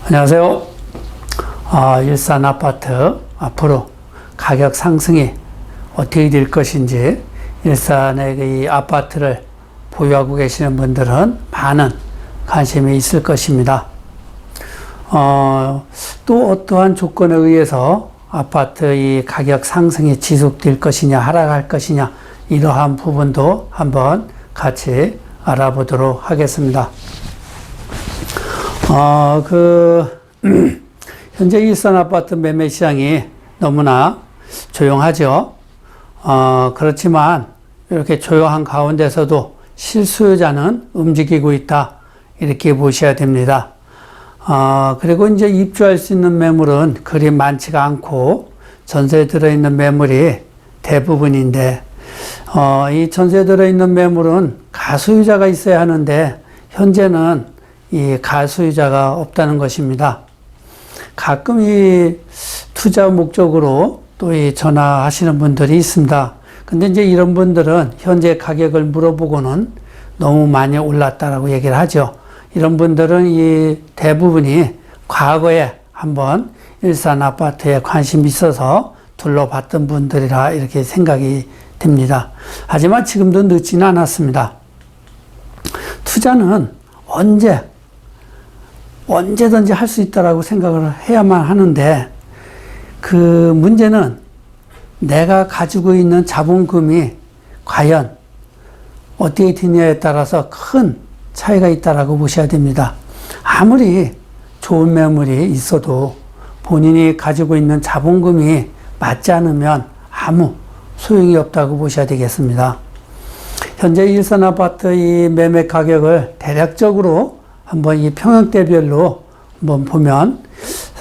안녕하세요. 일산 아파트 앞으로 가격 상승이 어떻게 될 것인지, 일산의 이 아파트를 보유하고 계시는 분들은 많은 관심이 있을 것입니다. 또 어떠한 조건에 의해서 아파트 이 가격 상승이 지속될 것이냐, 하락할 것이냐, 이러한 부분도 한번 같이 알아보도록 하겠습니다. 현재 일산 아파트 매매 시장이 너무나 조용하죠. 그렇지만 이렇게 조용한 가운데서도 실수요자는 움직이고 있다, 이렇게 보셔야 됩니다. 그리고 이제 입주할 수 있는 매물은 그리 많지가 않고 전세에 들어있는 매물이 대부분인데, 이 전세에 들어있는 매물은 가소유자가 있어야 하는데 현재는 이 가소유자가 없다는 것입니다. 가끔 이 투자 목적으로 또 이 전화하시는 분들이 있습니다. 근데 이제 이런 분들은 현재 가격을 물어보고는 너무 많이 올랐다라고 얘기를 하죠. 이런 분들은 이 대부분이 과거에 한번 일산 아파트에 관심이 있어서 둘러봤던 분들이라 이렇게 생각이 됩니다. 하지만 지금도 늦지는 않았습니다. 투자는 언제든지 할 수 있다라고 생각을 해야만 하는데, 그 문제는 내가 가지고 있는 자본금이 과연 어떻게 되냐에 따라서 큰 차이가 있다라고 보셔야 됩니다. 아무리 좋은 매물이 있어도 본인이 가지고 있는 자본금이 맞지 않으면 아무 소용이 없다고 보셔야 되겠습니다. 현재 일산 아파트 이 매매 가격을 대략적으로 한번 이 평형대별로 한번 보면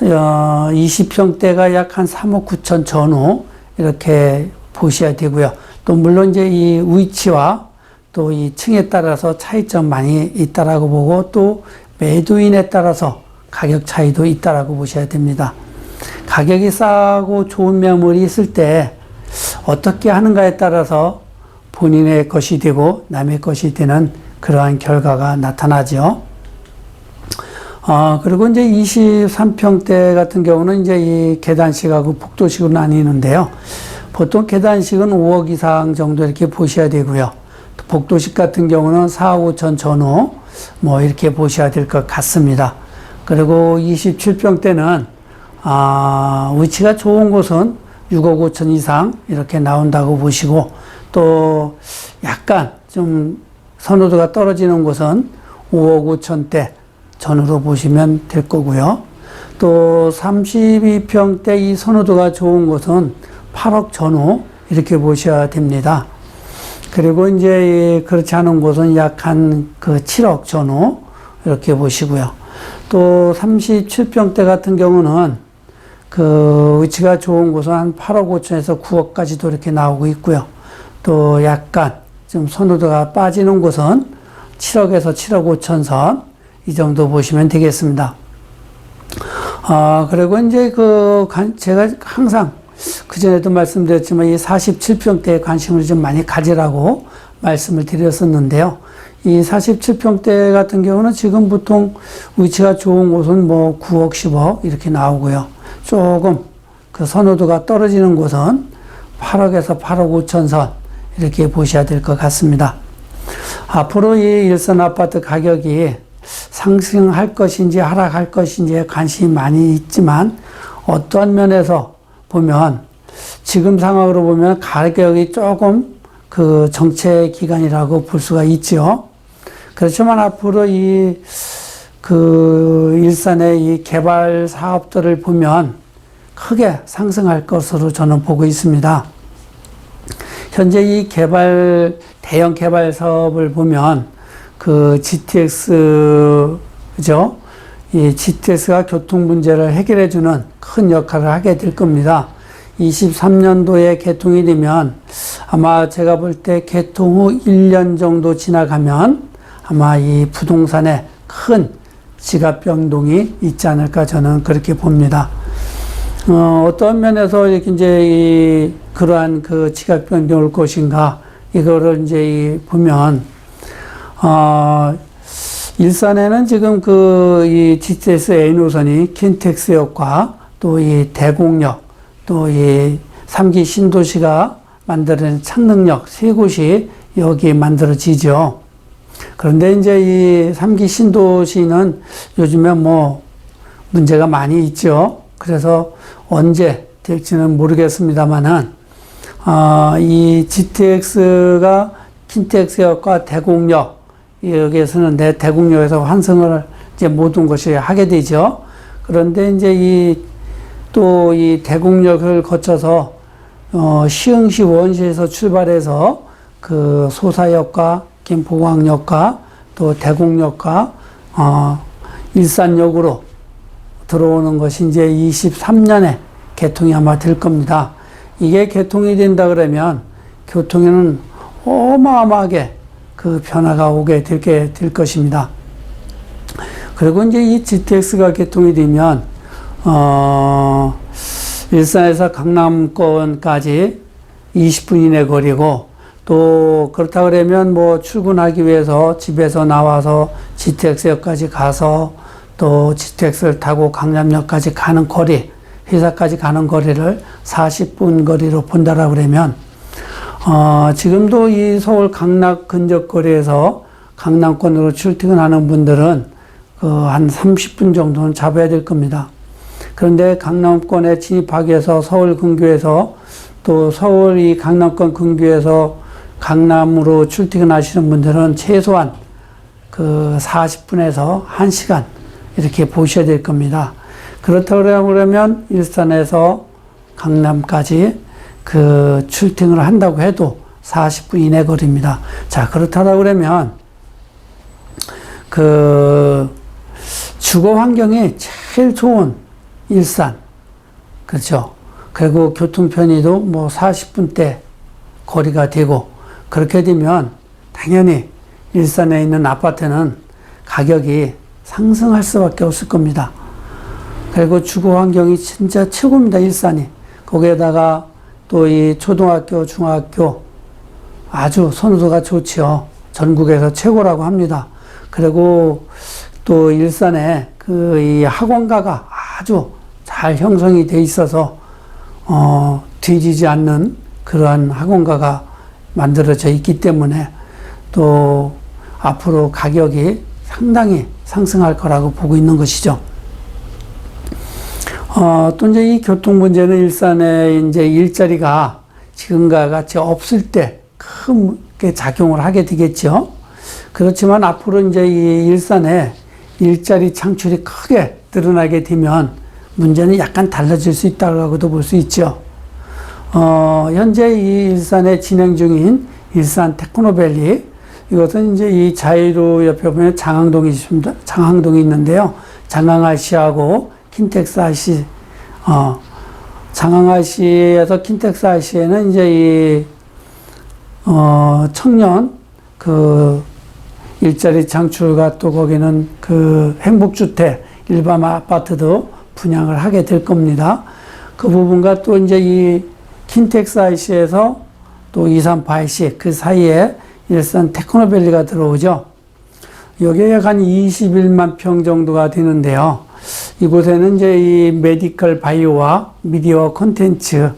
20평대가 약 한 3억 9천 전후 이렇게 보셔야 되고요. 또 물론 이제 이 위치와 또 이 층에 따라서 차이점 많이 있다라고 보고, 또 매도인에 따라서 가격 차이도 있다라고 보셔야 됩니다. 가격이 싸고 좋은 매물이 있을 때 어떻게 하는가에 따라서 본인의 것이 되고 남의 것이 되는 그러한 결과가 나타나죠. 그리고 이제 23평대 같은 경우는 이제 이 계단식하고 복도식으로 나뉘는데요. 보통 계단식은 5억 이상 정도 이렇게 보셔야 되고요. 복도식 같은 경우는 4억 5천 전후 뭐 이렇게 보셔야 될 것 같습니다. 그리고 27평대는 위치가 좋은 곳은 6억 5천 이상 이렇게 나온다고 보시고, 또 약간 좀 선호도가 떨어지는 곳은 5억 5천대 전후로 보시면 될 거고요. 또 32평대 이 선호도가 좋은 곳은 8억 전후 이렇게 보셔야 됩니다. 그리고 이제 그렇지 않은 곳은 약 한 그 7억 전후 이렇게 보시고요. 또 37평대 같은 경우는 그 위치가 좋은 곳은 한 8억 5천에서 9억까지도 이렇게 나오고 있고요. 또 약간 좀 선호도가 빠지는 곳은 7억에서 7억 5천 선, 이 정도 보시면 되겠습니다. 그리고 이제 제가 항상 그전에도 말씀드렸지만 이 47평대에 관심을 좀 많이 가지라고 말씀을 드렸었는데요. 이 47평대 같은 경우는 지금 보통 위치가 좋은 곳은 뭐 9억, 10억 이렇게 나오고요. 조금 그 선호도가 떨어지는 곳은 8억에서 8억 5천 선 이렇게 보셔야 될 것 같습니다. 앞으로 이 일산 아파트 가격이 상승할 것인지 하락할 것인지에 관심이 많이 있지만, 어떠한 면에서 보면 지금 상황으로 보면 가격이 조금 그 정체 기간이라고 볼 수가 있죠. 그렇지만 앞으로 일산의 이 개발 사업들을 보면 크게 상승할 것으로 저는 보고 있습니다. 현재 이 대형 개발 사업을 보면 그 GTX, 그죠? 이 GTX가 교통 문제를 해결해주는 큰 역할을 하게 될 겁니다. 23년도에 개통이 되면 아마 제가 볼 때 개통 후 1년 정도 지나가면 아마 이 부동산에 큰 지각 변동이 있지 않을까, 저는 그렇게 봅니다. 어떤 면에서 이렇게 이제 그러한 그 지각 변동이 올 것인가, 이거를 이제 보면 일산에는 지금 이 GTX A 노선이 킨텍스역과 또 이 대곡역, 또 이 3기 신도시가 만드는 창릉역 세 곳이 여기 만들어지죠. 그런데 이제 이 3기 신도시는 요즘에 뭐 문제가 많이 있죠. 그래서 언제 될지는 모르겠습니다만은, 이 GTX가 킨텍스역과 대곡역, 여기에서는 대곡역에서 환승을 이제 모든 것이 하게 되죠. 그런데 이제 또 이 대곡역을 거쳐서, 시흥시 원시에서 출발해서 그 소사역과 김포공항역과 또 대곡역과, 일산역으로 들어오는 것이 이제 23년에 개통이 아마 될 겁니다. 이게 개통이 된다 그러면 교통에는 어마어마하게 그 변화가 오게 될 것입니다. 그리고 이제 이 GTX가 개통이 되면, 일산에서 강남권까지 20분 이내 거리고, 또 그렇다 그러면 뭐 출근하기 위해서 집에서 나와서 GTX역까지 가서 또 GTX를 타고 강남역까지 가는 거리, 회사까지 가는 거리를 40분 거리로 본다라 그러면, 지금도 이 서울 강남 근접 거리에서 강남권으로 출퇴근하는 분들은 한 30분 정도는 잡아야 될 겁니다. 그런데 강남권에 진입하기 위해서 서울 근교에서 또 서울 이 강남권 근교에서 강남으로 출퇴근하시는 분들은 최소한 그 40분에서 1시간 이렇게 보셔야 될 겁니다. 그렇다고 그러면 일산에서 강남까지 그 출퇴근을 한다고 해도 40분 이내 거리입니다. 자, 그렇다고 그러면 그 주거 환경이 제일 좋은 일산, 그렇죠? 그리고 교통 편의도 뭐 40분대 거리가 되고, 그렇게 되면 당연히 일산에 있는 아파트는 가격이 상승할 수밖에 없을 겁니다. 그리고 주거 환경이 진짜 최고입니다, 일산이. 거기에다가 또 이 초등학교, 중학교 아주 선호도가 좋지요. 전국에서 최고라고 합니다. 그리고 또 일산에 그 이 학원가가 아주 잘 형성이 돼 있어서, 뒤지지 않는 그러한 학원가가 만들어져 있기 때문에 또 앞으로 가격이 상당히 상승할 거라고 보고 있는 것이죠. 또 이제 이 교통 문제는 일산에 이제 일자리가 지금과 같이 없을 때 크게 작용을 하게 되겠죠. 그렇지만 앞으로 이제 이 일산에 일자리 창출이 크게 늘어나게 되면 문제는 약간 달라질 수 있다고도 볼 수 있죠. 현재 이 일산에 진행 중인 일산 테크노밸리, 이것은 이제 이 자이로 옆에 보면 장항동이 있습니다. 장항동이 있는데요. 장항IC하고 킨텍스IC, 장항IC에서 킨텍스IC에는 이제 청년 일자리 창출과 또 거기는 행복주택, 일반 아파트도 분양을 하게 될 겁니다. 그 부분과 또 이제 이 킨텍스IC에서 또 238시 그 사이에 일산 테크노밸리가 들어오죠. 여기에 약 한 21만 평 정도가 되는데요. 이곳에는 이제 이 메디컬 바이오와 미디어 콘텐츠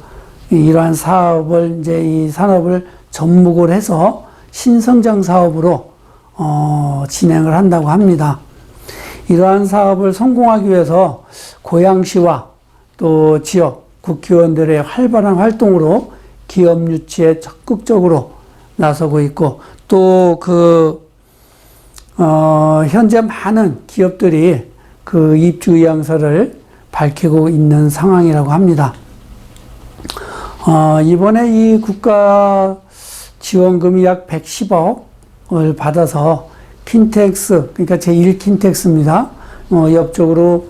이러한 사업을 이제 이 산업을 접목을 해서 신성장 사업으로 진행을 한다고 합니다. 이러한 사업을 성공하기 위해서 고양시와 또 지역 국회의원들의 활발한 활동으로 기업 유치에 적극적으로 나서고 있고, 또 현재 많은 기업들이 그 입주 의향서를 밝히고 있는 상황이라고 합니다. 이번에 이 국가 지원금이 약 110억을 받아서 킨텍스, 그러니까 제1킨텍스입니다. 옆쪽으로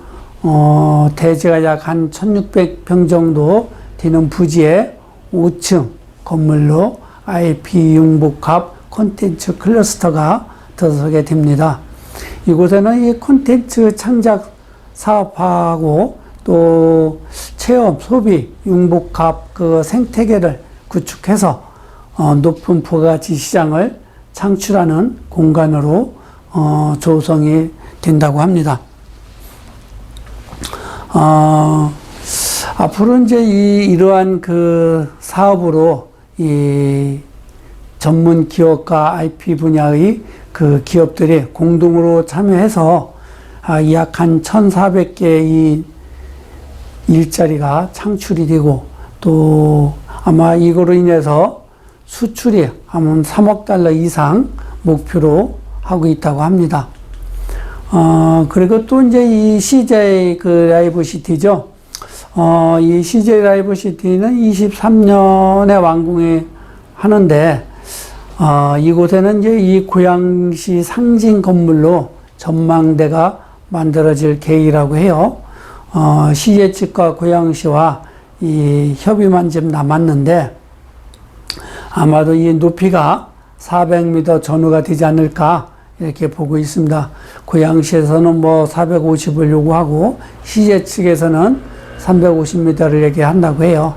대지가 약 한 1600평 정도 되는 부지에 5층 건물로 IP 융복합 콘텐츠 클러스터가 들어서게 됩니다. 이곳에는 이 콘텐츠 창작 사업하고 또 체험, 소비, 융복합 그 생태계를 구축해서 높은 부가가치 시장을 창출하는 공간으로 조성이 된다고 합니다. 앞으로 이제 이러한 그 사업으로 이 전문 기업과 IP 분야의 그 기업들이 공동으로 참여해서 약 한 1,400개의 일자리가 창출이 되고 또 아마 이거로 인해서 수출이 한 3억 달러 이상 목표로 하고 있다고 합니다. 그리고 또 이제 이 CJ 그 라이브 시티죠. 이 CJ 라이브 시티는 23년에 완공이 하는데, 이곳에는 이제 이 고양시 상징 건물로 전망대가 만들어질 계획이라고 해요. CJ 측과 고양시와 이 협의만 좀 남았는데, 아마도 이 높이가 400m 전후가 되지 않을까 이렇게 보고 있습니다. 고양시에서는 뭐 450을 요구하고 CJ 측에서는 350m를 얘기한다고 해요.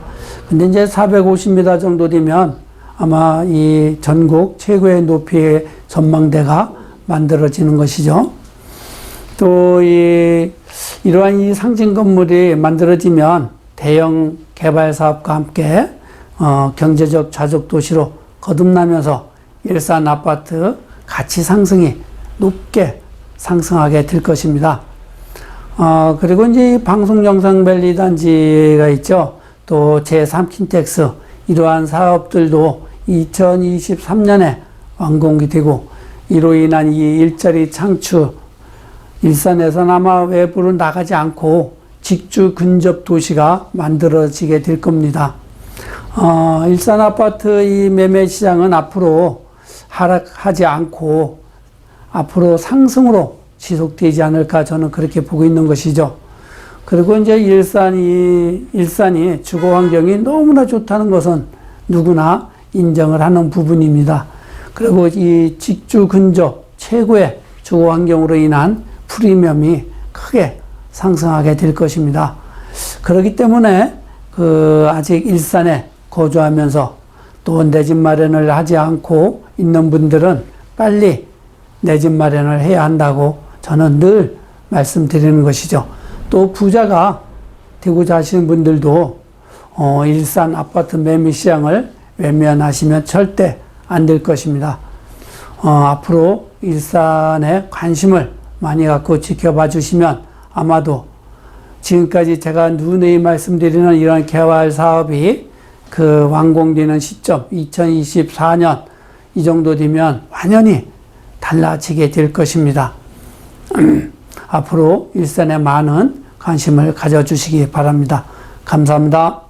근데 이제 450m 정도 되면 아마 이 전국 최고의 높이의 전망대가 만들어지는 것이죠. 또 이러한 이 상징 건물이 만들어지면 대형 개발 사업과 함께 경제적 좌석 도시로 거듭나면서 일산 아파트 가치 상승이 높게 상승하게 될 것입니다. 그리고 이제 방송영상밸리 단지가 있죠. 또 제3킨텍스 이러한 사업들도 2023년에 완공이 되고 이로 인한 이 일자리 창출, 일산에서는 아마 외부로 나가지 않고 직주 근접 도시가 만들어지게 될 겁니다. 일산 아파트 이 매매 시장은 앞으로 하락하지 않고 앞으로 상승으로 지속되지 않을까 저는 그렇게 보고 있는 것이죠. 그리고 이제 일산이 주거 환경이 너무나 좋다는 것은 누구나 인정을 하는 부분입니다. 그리고 이 직주 근접 최고의 주거 환경으로 인한 프리미엄이 크게 상승하게 될 것입니다. 그렇기 때문에 아직 일산에 거주하면서 또 내 집 마련을 하지 않고 있는 분들은 빨리 내 집 마련을 해야 한다고 저는 늘 말씀드리는 것이죠. 또 부자가 되고자 하시는 분들도 일산 아파트 매매 시장을 외면하시면 절대 안 될 것입니다. 앞으로 일산에 관심을 많이 갖고 지켜봐 주시면 아마도 지금까지 제가 누누이 말씀드리는 이런 개발 사업이 완공되는 시점 2024년 이 정도 되면 완연히 달라지게 될 것입니다. 앞으로 일산에 많은 관심을 가져주시기 바랍니다. 감사합니다.